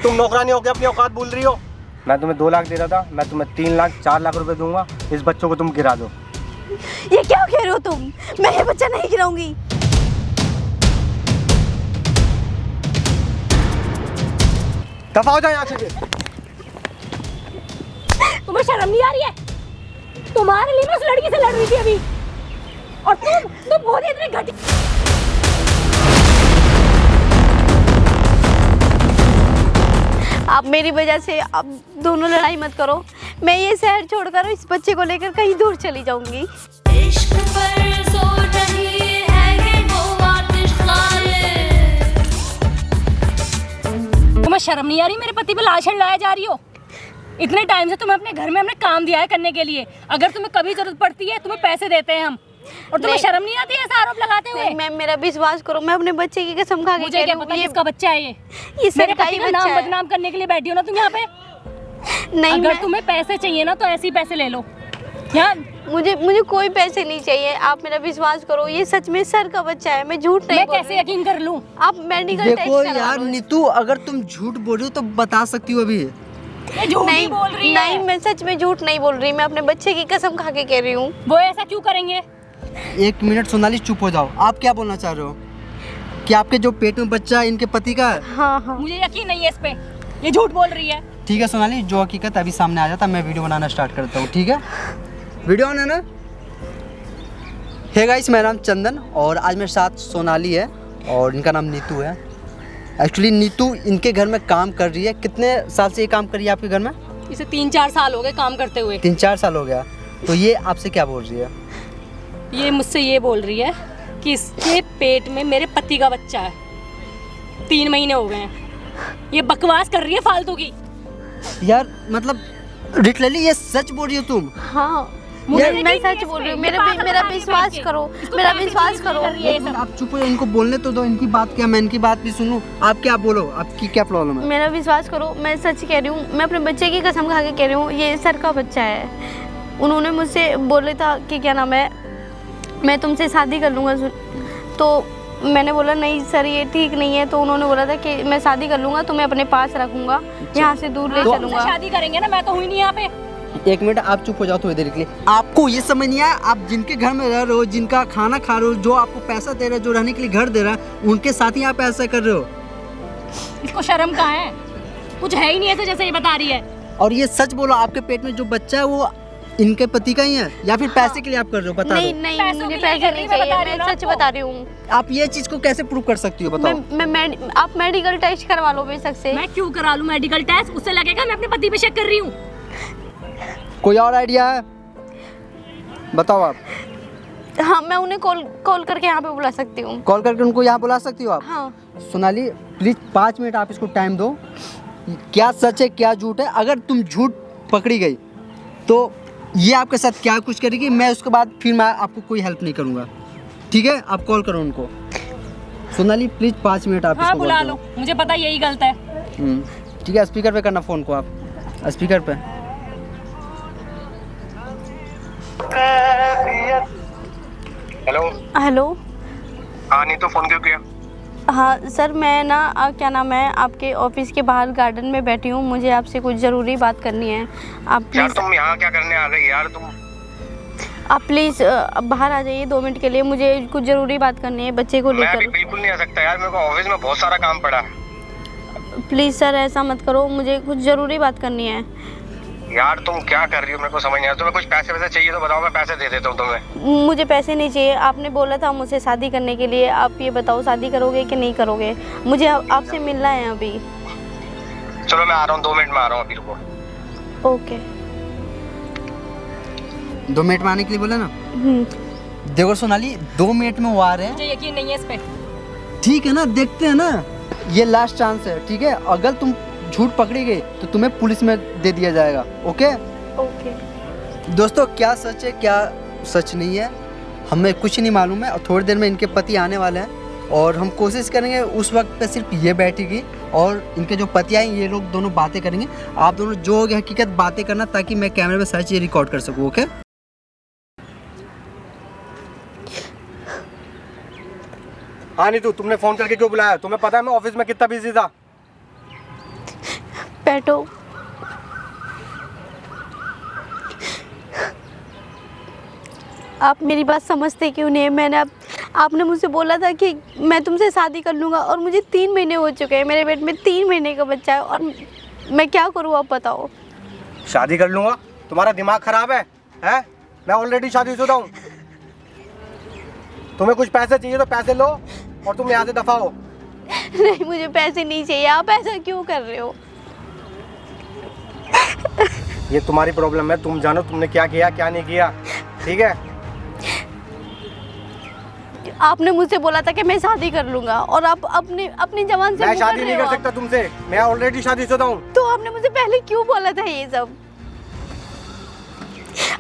तुम नौकरानी होकर अपनी औकात भूल रही हो? मैं तुम्हें 2 लाख दे रहा था, मैं तुम्हें 3 लाख 4 लाख रुपए दूंगा। इस बच्चों को तुम गिरा दो। ये क्या कह रहे हो तुम? मैं ये बच्चा नहीं गिराऊंगी। दफा हो जाओ यहाँ से। तुम्हें शर्म नहीं आ रही है? तुम्हारे लिए मैं उस लड़की से लड़ रही थी अभी, और तुम बहुत इतने घटी। आप मेरी वजह से अब दोनों लड़ाई मत करो। मैं ये शहर छोड़कर इस बच्चे को लेकर कहीं दूर चली जाऊंगी। इश्क पर जोर नहीं है ये वो आतिश खाले। तुम्हें शर्म नहीं आ रही? मेरे पति पे लाशें लाया जा रही हो। इतने टाइम से तुम्हें अपने घर में हमने काम दिया है करने के लिए। अगर तुम्हें कभी जरूरत पड़ती है तुम्हें पैसे देते हैं हम, और तुम्हें शर्म नहीं आती है ऐसा आरोप लगाते हुए? मैम मेरा विश्वास करो, मैं अपने बच्चे की कसम खा के मुझे क्या पता किसका बच्चा है ये सरकारी मेरे पति का नाम बच्चा है। बदनाम करने के लिए बैठी हो ना तुम यहाँ पे। नहीं, अगर तुम्हें पैसे चाहिए ना तो ऐसे ही पैसे ले लो। यहाँ मुझे कोई पैसे नहीं चाहिए। आप मेरा विश्वास करो, ये सच में सर का बच्चा है, मैं झूठ नहीं मैं बोल कैसे रही। यकीन कर लूँ? आप मेडिकल टेस्ट देखो करवा यार लो। नीतू, अगर तुम झूठ बोल रही हो तो बता सकती हो अभी। ये झूठ नहीं बोल रही है। नहीं, मैं सच में झूठ नहीं बोल रही। मैं अपने बच्चे की कसम खा के कह रही हूँ। वो ऐसा क्यों करेंगे? 1 मिनट सोनाली, चुप हो जाओ। आप क्या बोलना चाह रहे हो कि आपके जो पेट में बच्चा है इनके पति का है? हाँ हाँ। मुझे यकीन नहीं है इस पे, ये झूठ बोल रही है। ठीक है सोनाली, जो हकीकत अभी सामने आ जाता मैं वीडियो बनाना स्टार्ट करता हूँ। ठीक है, वीडियो ऑन है ना? हे गाइस, मेरा नाम चंदन और आज मेरे साथ सोनाली है और इनका नाम नीतू है। एक्चुअली नीतू इनके घर में काम कर रही है। कितने साल से ये काम कर रही है आपके घर में? इसे 3-4 साल हो गए काम करते हुए। 3-4 साल हो गया। तो ये आपसे क्या बोल रही है? ये मुझसे ये बोल रही है कि इसके पेट में मेरे पति का बच्चा है। 3 महीने हो गए हैं। ये बकवास कर रही है फालतू की। यार मतलब लिटरली ये सच बोल रही हो तुम? हाँ, मुझे मैं यकीन नहीं सच इस बोल पे। रही हूँ। ये मेरा पागल विश्वास करके। करो, इसको मेरा पैसे विश्वास की करो। चीज़ कर रही है ये सब। आप चुप हो, इनको बोलने तो दो। इनकी बात क्या, मैं इनकी बात भी सुनूं। आप क्या बोलो, आपकी क्या प्रॉब्लम है? मेरा विश्वास करो, मैं सच कह रही हूँ। मैं अपने बच्चे की कसम खा के कह रही हूँ, ये सर का बच्चा है। उन्होंने मुझसे बोले था कि क्या नाम है, मैं तुमसे शादी कर लूँगा। तो मैंने बोला नहीं सर, ये ठीक नहीं है। तो उन्होंने बोला था कि मैं शादी कर लूँगा, तुम्हें अपने पास रखूँगा, यहाँ से दूर ले तो चलूँगा। शादी करेंगे ना, मैं तो हुई नहीं यहाँ पे। 1 मिनट आप चुप हो जाओ थोड़ी देर के लिए। आपको ये समझ नहीं आया? आप जिनके घर में रह रहे हो, जिनका खाना खा रहे हो, जो आपको पैसा दे रहा है, जो रहने के लिए घर दे रहा है, उनके साथ ही आप ऐसा कर रहे हो? इसको शर्म कहाँ है? कुछ है ही नहीं ऐसे जैसे ये बता रही है। और ये सच बोलो, आपके पेट में जो बच्चा है वो इनके पति का ही है या फिर पैसे के लिए आप कर रहे हो? बता नहीं दो। नहीं, पैसों मुझे के लिए पैसे कर रही नहीं हूँ, मैं चाहिए। बता रही हूँ मैं ना सच आपको। बता रही हूँ। आप ये चीज को कैसे प्रूव कर सकती हो बताओ? आप मेडिकल टेस्ट करवा लो बेशक से। मैं क्यों करा लूँ मेडिकल टेस्ट? उससे लगेगा मैं अपने पति पे शक कर रही हूँ। कोई और आइडिया है? बताओ आप। हाँ, मैं उन्हें कॉल करके यहाँ पे बुला सकती हूँ। कॉल करके उनको यहाँ बुला सकती हो आप? हाँ। सोनाली प्लीज 5 मिनट आप इसको टाइम दो। क्या सच है क्या झूठ है? अगर तुम झूठ पकड़ी गई तो ये आपके साथ क्या कुछ करेगी, मैं उसके बाद फिर मैं आपको कोई हेल्प नहीं करूँगा। ठीक है, आप कॉल करो उनको। सोनाली प्लीज 5 मिनट आप हाँ इसको बुला कॉल लो, करो। मुझे पता यही गलत है। ठीक है, स्पीकर पे करना फ़ोन को आप, स्पीकर पे। हेलो। हेलो। हाँ नीतू, फोन क्यों किया? हाँ सर, मैं ना क्या नाम है, आपके ऑफिस के बाहर गार्डन में बैठी हूँ। मुझे आपसे कुछ ज़रूरी बात करनी है। आप यार प्लीज़ तुम यहाँ क्या करने आ गई यार? तुम बाहर आ जाइए 2 मिनट के लिए। मुझे कुछ ज़रूरी बात करनी है बच्चे को मैं अभी लेकर। बिल्कुल नहीं आ सकता यार, मेरे को ऑफिस में बहुत सारा काम पड़ा है। प्लीज़ सर, ऐसा मत करो, मुझे कुछ ज़रूरी बात करनी है। यार तुम क्या कर रही हो मेरे को समझ नहीं आ रहा। तुम्हें कुछ पैसे वैसे चाहिए तो बताओ, मैं पैसे दे देता हूँ तुम्हें। मुझे पैसे नहीं चाहिए। आपने बोला था मुझसे शादी करने के लिए। आप ये बताओ, शादी करोगे कि नहीं करोगे? मुझे आपसे मिलना है अभी। चलो मैं आ रहा हूँ, 2 मिनट में आ रहा हूँ, अभी रुको। ओके। 2 मिनट में आने के लिए बोला ना? देखो सोनाली, 2 मिनट में वो आ रहे हैं। मुझे यकीन नहीं है इस पे। ठीक है ना, देखते हैं ना, ये लास्ट चांस है। ठीक है, अगर तुम झूठ पकड़ी गई तो तुम्हें पुलिस में दे दिया जाएगा। Okay okay. दोस्तों, क्या सच है क्या सच नहीं है हमें कुछ नहीं मालूम है। और थोड़ी देर में इनके पति आने वाले हैं और हम कोशिश करेंगे उस वक्त पे सिर्फ ये बैठेगी और इनके जो पति आए ये लोग दोनों बातें करेंगे। आप दोनों जो होगी हकीकत बातें करना, ताकि मैं कैमरे में सारी चीज़ रिकॉर्ड कर सकूँ। ओके? हाँ नीतू, तुमने फोन करके क्यों बुलाया? तुम्हें पता है मैं ऑफिस में कितना बिजी था। बैठो। आप मेरी बात समझते क्यों नहीं? मैंने आपने मुझसे बोला था कि मैं तुमसे शादी कर लूँगा और मुझे 3 महीने हो चुके हैं। मेरे पेट में 3 महीने का बच्चा है और मैं क्या करूँ आप बताओ। शादी कर लूँगा? तुम्हारा दिमाग खराब है? मैं ऑलरेडी शादीशुदा हूँ। तुम्हें कुछ पैसे चाहिए तो पैसे लो और तुम यहाँ से दफा हो। नहीं, मुझे पैसे नहीं चाहिए। आप ऐसा क्यों कर रहे हो? ये तुम्हारी प्रॉब्लम है, तुम जानो तुमने क्या किया क्या नहीं किया, ठीक है? आपने मुझसे बोला था कि मैं शादी कर लूंगा और आप अपनी जवान से मैं मुकर शादी रहे नहीं हो कर आप। सकता तुमसे, मैं ऑलरेडी शादीशुदा हूँ। तो आपने मुझे पहले क्यों बोला था ये सब?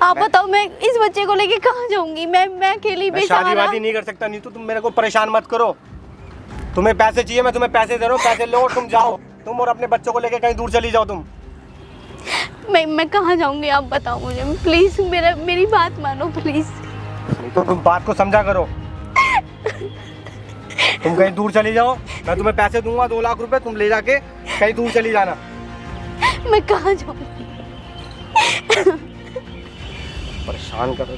आप बताओ, मैं इस बच्चे को लेके कहाँ जाऊंगी? मैं अकेली मैं बेचारा। शादी वादी नहीं कर सकता। नहीं तो तुम मेरे को परेशान मत करो। तुम्हें पैसे चाहिए, मैं तुम्हें पैसे दे रहा हूँ, पैसे लो और तुम जाओ। तुम और अपने बच्चों को लेके कहीं दूर चली जाओ तुम। मैं कहाँ जाऊंगी आप बताओ मुझे प्लीज। मेरी बात मानो प्लीज। नहीं तो तुम बात को समझा करो। तुम कहीं दूर चली जाओ, मैं तुम्हें पैसे दूंगा 2 लाख रुपए, तुम ले जाके कहीं दूर चली जाना। मैं कहाँ जाऊंगी? परेशान करो।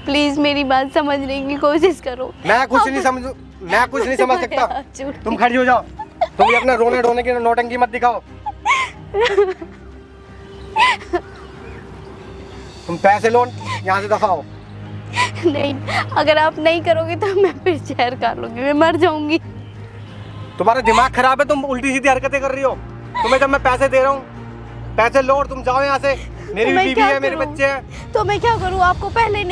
प्लीज मेरी बात समझने की कोशिश करो। मैं कुछ नहीं समझ सकता। तुम खड़ी हो जाओ। तुम ये अपना रोने धोने की नौटंकी मत दिखाओ। तुम पैसे लो, यहाँ से दफा हो। नहीं, अगर आप नहीं करोगे तो मैं फिर जहर खा लूंगी, मैं मर जाऊंगी। तुम्हारा दिमाग खराब है, तुम उल्टी सीधी हरकतें कर रही हो। तुम्हें जब मैं पैसे दे रहा हूँ, पैसे लो और तुम जाओ यहाँ से। मेरी मैं बीवी क्या है, मेरे करूं? बच्चे हैं। तो मैं क्या करूँ? आपको पहले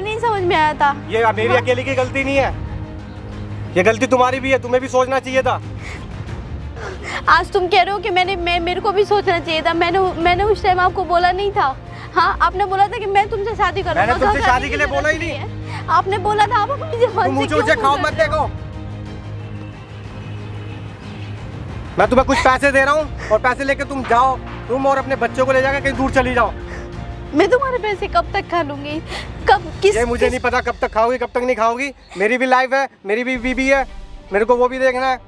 नहीं समझ में आया था? ये मेरी अकेले की गलती नहीं है, ये गलती तुम्हारी भी है। तुम्हें भी सोचना चाहिए था। आज तुम कह रहे हो कि मेरे को भी सोचना चाहिए था। मैंने उस टाइम आपको बोला नहीं था। हाँ, आपने बोला था कि मैं तुमसे शादी करूंगा। मैंने तुमसे घबराने शादी के की लिए जरूरत बोला ही नहीं। है। आपने बोला था, आप अपनी तुम जबान से मुझे क्यों उसे खाओ बोल मत रहे हो? देखो। मैं तुम्हें कुछ पैसे दे रहा हूँ और पैसे लेके तुम जाओ। तुम और अपने बच्चों को ले जाकर कहीं दूर चली जाओ। मैं तुम्हारे पैसे कब तक खा लूंगी? ये मुझे नहीं पता कब तक खाओगी कब तक नहीं खाओगी। मेरी भी लाइफ है, मेरी भी बीबी है, मेरे को वो भी देखना है।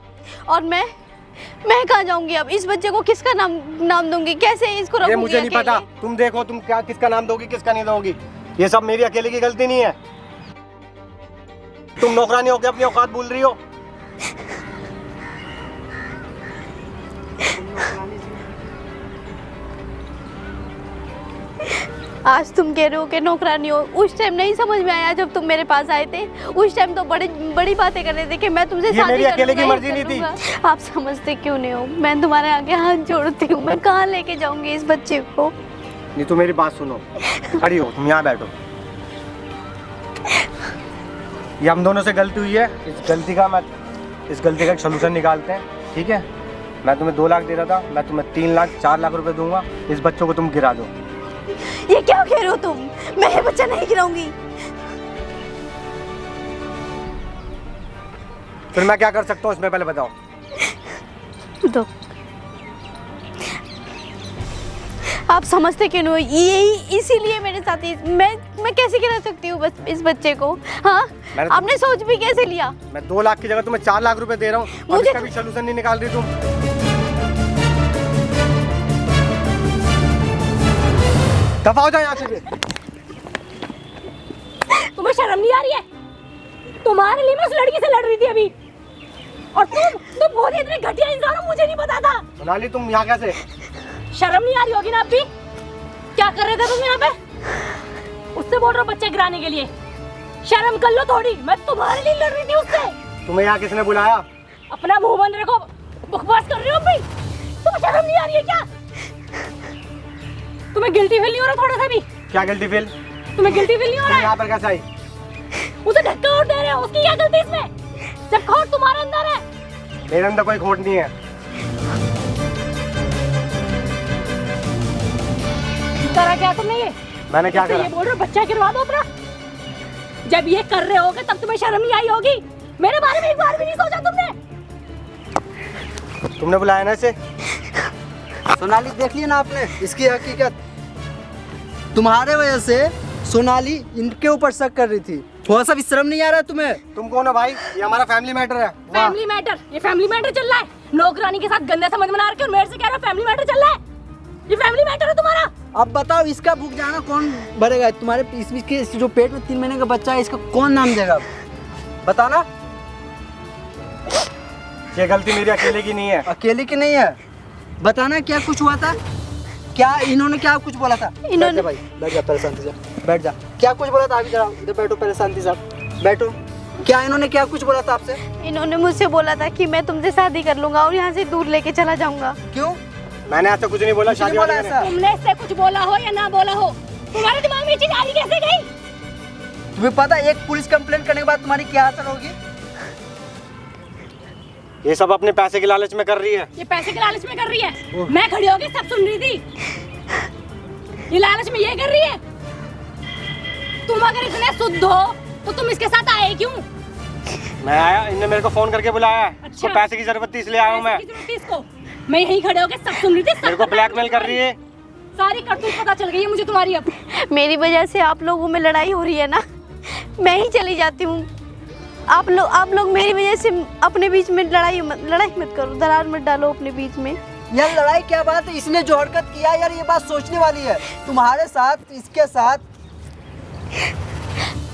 और मैं कहाँ जाऊंगी अब? इस बच्चे को किसका नाम दूंगी? कैसे इसको रखूंगी? ये मुझे नहीं अकेले? पता। तुम देखो तुम क्या किसका नाम दोगी किसका नहीं दोगी। ये सब मेरी अकेले की गलती नहीं है। तुम नौकरानी होकर अपनी औकात भूल रही हो। आज तुम कह रहे हो कि नौकरानी हो। उस टाइम नहीं समझ में आया जब तुम मेरे पास आए थे। उस टाइम तो बड़ी बातें कर रहे थे कि मैं तुमसे ये शादी मेरी अकेले की करूंगा, मर्जी नहीं थी। करूंगा। आप समझते क्यों नहीं हो? मैं तुम्हारे आगे हाथ जोड़ती हूँ। मैं कहाँ लेके जाऊंगी इस बच्चे को? नहीं तो मेरी बात सुनो, खड़ी हो तुम, यहाँ बैठो। ये हम दोनों से गलती हुई है। इस गलती का एक सोल्यूशन निकालते हैं, ठीक है? मैं तुम्हें 2 लाख दे रहा था, मैं तुम्हें 3 लाख 4 लाख रुपए दूंगा। इस बच्चों को तुम गिरा दो। ये क्या कह रहे हो तुम? मैं ये बच्चा नहीं गिराऊंगी। फिर मैं क्या कर सकता हूँ इसमें, पहले बताओ। दो। आप समझते क्यों नहीं हो? यही इसीलिए मेरे साथ मैं कैसे गिरा सकती हूँ बस इस बच्चे को? हाँ, आपने सोच भी कैसे लिया? मैं 2 लाख की जगह तुम्हें 4 लाख रुपए दे रहा हूँ। मुझे- इसका भी सोल्यूशन नहीं निकाल रही तुम। दफा हो जाओ यहाँ से। तुम्हें शर्म नहीं आ रही है? तुम्हारे लिए मैं उस लड़की से लड़ रही थी अभी, और तुम बहुत इतने घटिया इंसान हो, मुझे नहीं पता था। सोनाली तुम यहाँ कैसे? शर्म नहीं आ रही होगी ना? अभी क्या कर रहे थे तुम यहाँ पे? उससे बोल रहे हो बच्चे गिराने के लिए? शर्म कर लो थोड़ी। मैं तुम्हारे लिए लड़ रही थी उससे। तुम्हें यहाँ किसने बुलाया? अपना मुंह बंद रखो, बकवास कर रहे हो अभी। तुम्हें शर्म नहीं आ रही है क्या? तुम्हें गिल्टी फील नहीं हो रहा थोड़ा सा भी? क्या गिल्टी फील? तुम्हें गिल्टी फील नहीं हो तुम रहा है? यहाँ पर कैसे आई? उसे धक्का और दे रहे हो, उसकी क्या गलती इसमें? जब खोट तुम्हारे अंदर है। मेरे अंदर कोई खोट नहीं है। करा क्या तुमने ये? मैंने क्या इससे करा? ये बोल रहे हो बच्चा गिरवा दो अपना। जब ये कर रहे होगे तब तुम्हें शर्म नहीं आई होगी। मेरे बारे में एक बार भी नहीं सोचा तुमने। तुमने बुलाया ना इसे? सोनाली देख लिया ना आपने इसकी हकीकत। तुम्हारे वजह से सोनाली इनके ऊपर शक कर रही थी। थोड़ा सा भी शर्म नहीं आ रहा है तुम्हें? तुम कौन हो भाई? ये हमारा फैमिली मैटर है। Family matter? ये फैमिली मैटर चल रहा है? नौकरानी के साथ गंदे समझ में ना रखे और मेरे से कह रहे हो फैमिली मैटर चल रहा है। ये फैमिली मैटर है तुम्हारा। अब बताओ इसका भूख जाना कौन भरेगा? तुम्हारे इसके जो पेट में 3 महीने का बच्चा है, इसका कौन नाम देगा? बताना। ये गलती मेरी अकेले की नहीं है। अकेले की नहीं है। बताना क्या कुछ हुआ था? क्या इन्होंने क्या कुछ बोला था? बैठ जा भाई, बैठ जा, पहले शांति से बैठ जा। क्या कुछ बोला था? अभी जरा इधर बैठो, पहले शांति से बैठो। क्या इन्होंने क्या कुछ बोला था आपसे? इन्होंने मुझसे बोला था कि मैं तुमसे शादी कर लूंगा और यहाँ से दूर लेके चला जाऊंगा। क्यों? मैंने ऐसा कुछ नहीं बोला। शादी वाला ऐसा तुमने इससे कुछ बोला हो या ना बोला हो, तुम्हारे दिमाग में ये चीज आ रही कैसे गई? तुम्हें पता है एक पुलिस कंप्लेंट करने के बाद तुम्हारी क्या असर होगी? ये सब अपने पैसे के लालच में कर रही है। ये पैसे के लालच में कर रही है। मैं खड़ी होके सब सुन रही थी। ये लालच में ये कर रही है। तुम अगर इतने शुद्ध हो तो तुम इसके साथ आए क्यों? मैं आया, इनने मेरे को फोन करके बुलाया है। अच्छा। इसको पैसे की जरूरत थी इसलिए आया हूँ मैं। पैसे की जरूरत थी इसको। मैं यहीं खड़े होके सब सुन रही थी। मेरे को ब्लैकमेल कर रही है। सारी करतूत पता चल गई है मुझे तुम्हारी अब। मेरी वजह से आप लोगों में लड़ाई हो रही है ना, मैं ही चली जाती हूँ। आप लोग मेरी वजह से अपने बीच में लड़ाई मत करो, दरार मत डालो अपने बीच में। यार लड़ाई क्या बात है? इसने जो हरकत किया यार, ये बात सोचने वाली है। तुम्हारे साथ, इसके साथ।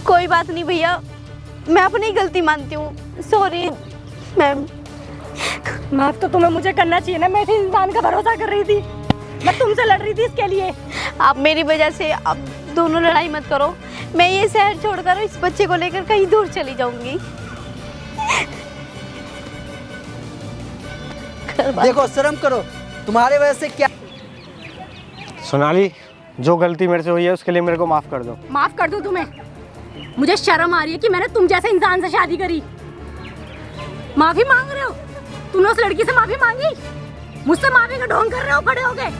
कोई बात नहीं भैया, मैं अपनी गलती मानती हूँ। Sorry ma'am. माफ तो तुम्हें मुझे करना चाहिए ना। मैं इस इंसान का भरोसा कर रही थी, मैं तुमसे लड़ रही थी इसके लिए। आप मेरी वजह से आप दोनों लड़ाई मत करो। मैं ये शहर छोड़कर इस बच्चे को लेकर कहीं दूर चली जाऊंगी। देखो शर्म करो, तुम्हारे वजह से क्या। सोनाली, जो गलती मेरे से हुई है उसके लिए मेरे को माफ कर दो। माफ कर दूं तुम्हें? मुझे शर्म आ रही है कि मैंने तुम जैसे इंसान से शादी करी। माफी मांग रहे हो? तुमने उस लड़की से माफी मांगी? मुझसे माफी का ढोंग कर रहे हो खड़े हो गए?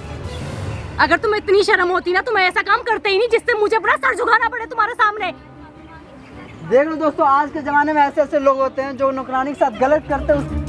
अगर तुम्हें इतनी शर्म होती ना तो मैं ऐसा काम करते ही नहीं जिससे मुझे अपना सर झुकाना पड़े तुम्हारे सामने। देख लो दोस्तों, आज के ज़माने में ऐसे ऐसे लोग होते हैं जो नौकरानी के साथ गलत करते हैं।